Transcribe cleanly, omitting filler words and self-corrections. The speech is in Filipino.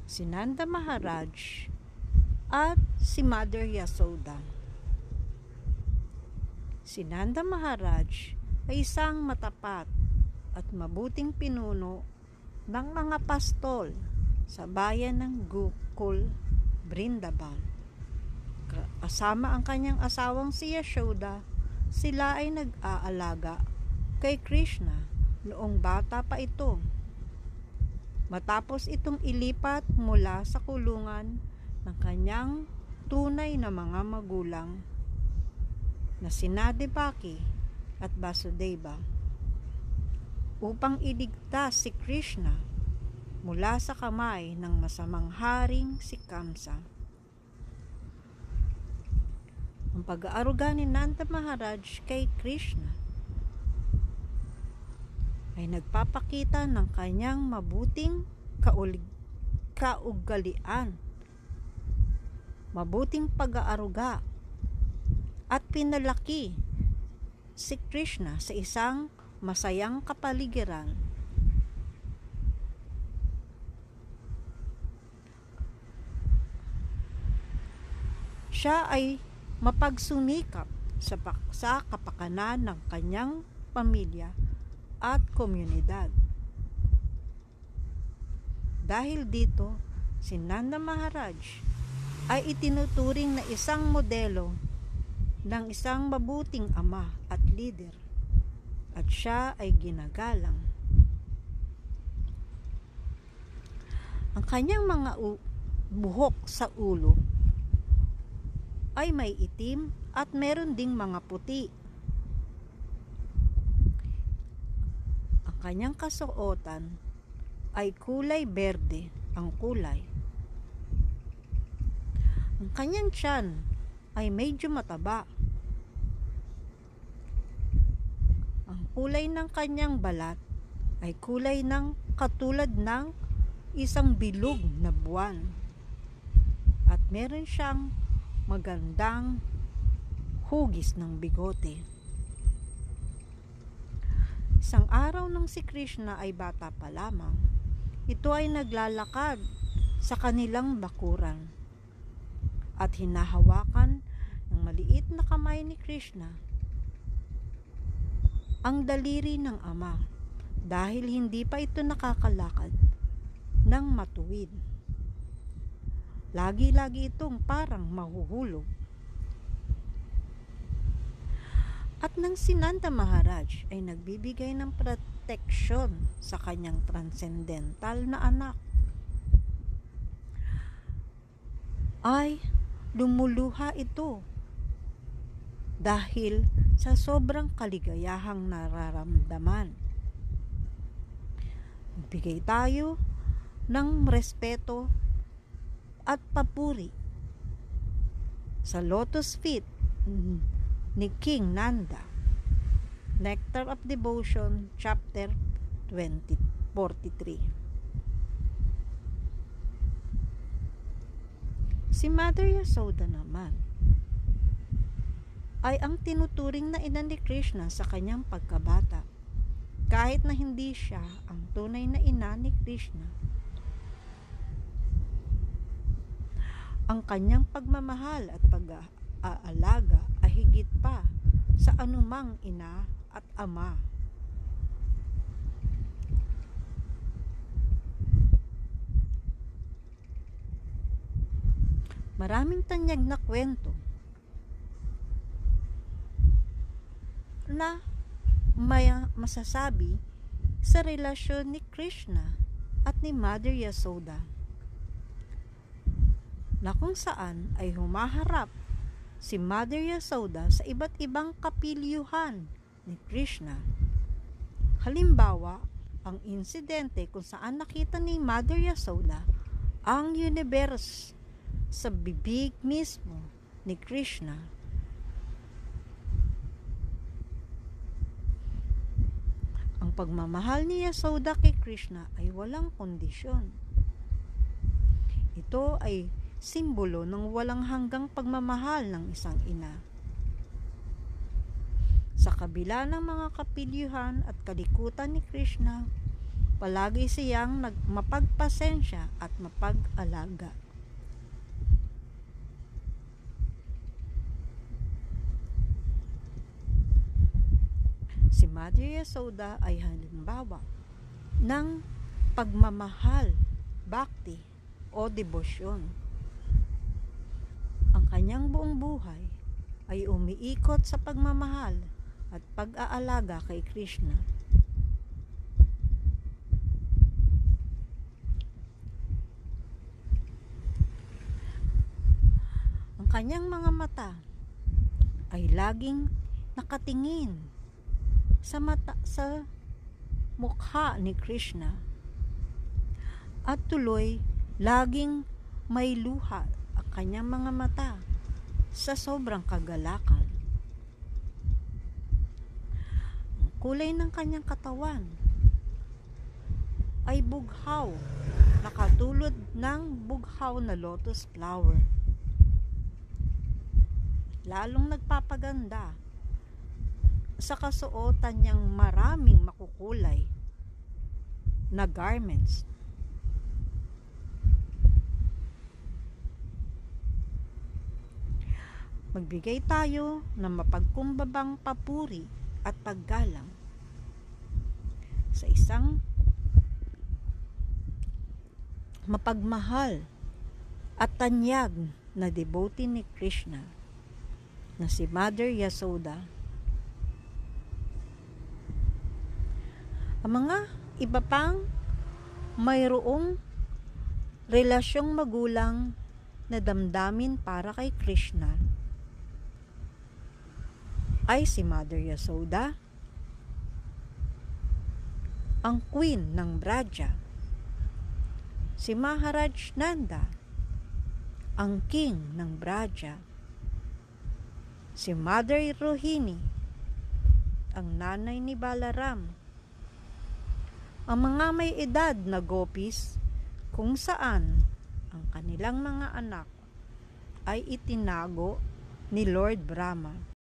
si Nanda Maharaj at si Mother Yasoda. Si Nanda Maharaj ay isang matapat at mabuting pinuno ng mga pastol sa bayan ng Gokul, Vrindavan. Kasama ang kanyang asawang si Yashoda, sila ay nag-aalaga kay Krishna noong bata pa ito. Matapos itong ilipat mula sa kulungan ng kanyang tunay na mga magulang na sina Devaki at Vasudeva upang iligtas si Krishna mula sa kamay ng masamang haring si Kamsa. Ang pag-aaruga ni Nanda Maharaj kay Krishna ay nagpapakita ng kanyang mabuting kaugalian, mabuting pag-aaruga, at pinalaki si Krishna sa isang masayang kapaligiran. Siya ay mapagsunikap sa kapakanan ng kanyang pamilya at komunidad. Dahil dito, si Nanda Maharaj ay itinuturing na isang modelo ng isang mabuting ama at leader, at siya ay ginagalang. Ang kanyang mga buhok sa ulo ay may itim at meron ding mga puti. Ang kanyang kasuotan ay kulay berde ang kulay. Ang kanyang tiyan ay medyo mataba. Ang kulay ng kanyang balat ay kulay ng katulad ng isang bilog na buwan. At meron siyang magandang hugis ng bigote. Isang araw nang si Krishna ay bata pa lamang, ito ay naglalakad sa kanilang bakuran at hinahawakan ng maliit na kamay ni Krishna ang daliri ng ama dahil hindi pa ito nakakalakad ng matuwid. Lagi-lagi itong parang mahuhulog. At nang si Nanda Maharaj ay nagbibigay ng proteksyon sa kanyang transcendental na anak, ay lumuluha ito dahil sa sobrang kaligayahang nararamdaman. Magbigay tayo ng respeto at papuri sa lotus feet ni King Nanda. Nectar of Devotion, chapter 43. Si Mother Yasoda naman ay ang tinuturing na ina ni Krishna sa kanyang pagkabata. Kahit na hindi siya ang tunay na ina ni Krishna, ang kanyang pagmamahal at pag-aalaga ay higit pa sa anumang ina at ama. Maraming tanyag na kwento na may masasabi sa relasyon ni Krishna at ni Mother Yasoda, na kung saan ay humaharap si Mother Yasoda sa iba't ibang kapilyuhan ni Krishna. Halimbawa, ang insidente kung saan nakita ni Mother Yasoda ang universe sa bibig mismo ni Krishna. Ang pagmamahal ni Yasoda kay Krishna ay walang kondisyon. Ito ay simbolo ng walang hanggang pagmamahal ng isang ina. Sa kabila ng mga kapilyuhan at kalikutan ni Krishna, Palagi siyang mapagpasensya at mapag-alaga. Si Mother Yasoda ay halimbawa ng pagmamahal, bhakti o debosyon. Ang kanyang buong buhay ay umiikot sa pagmamahal at pag-aalaga kay Krishna. Ang kanyang mga mata ay laging nakatingin sa mukha ni Krishna at tuloy laging may luha ang kanyang mga mata sa sobrang kagalakan. Ang kulay ng kanyang katawan ay bughaw na katulad ng bughaw na lotus flower. Lalong nagpapaganda sa kasuotan niyang maraming makukulay na garments. Magbigay tayo ng mapagkumbabang papuri at paggalang sa isang mapagmahal at tanyag na devotee ni Krishna na si Mother Yasoda. Ang mga iba pang mayroong relasyong magulang na damdamin para kay Krishna ay si Mother Yasoda, ang Queen ng Braja, si Maharaj Nanda, ang King ng Braja, si Mother Rohini, ang nanay ni Balaram, ang mga may edad na gopis kung saan ang kanilang mga anak ay itinago ni Lord Brahma.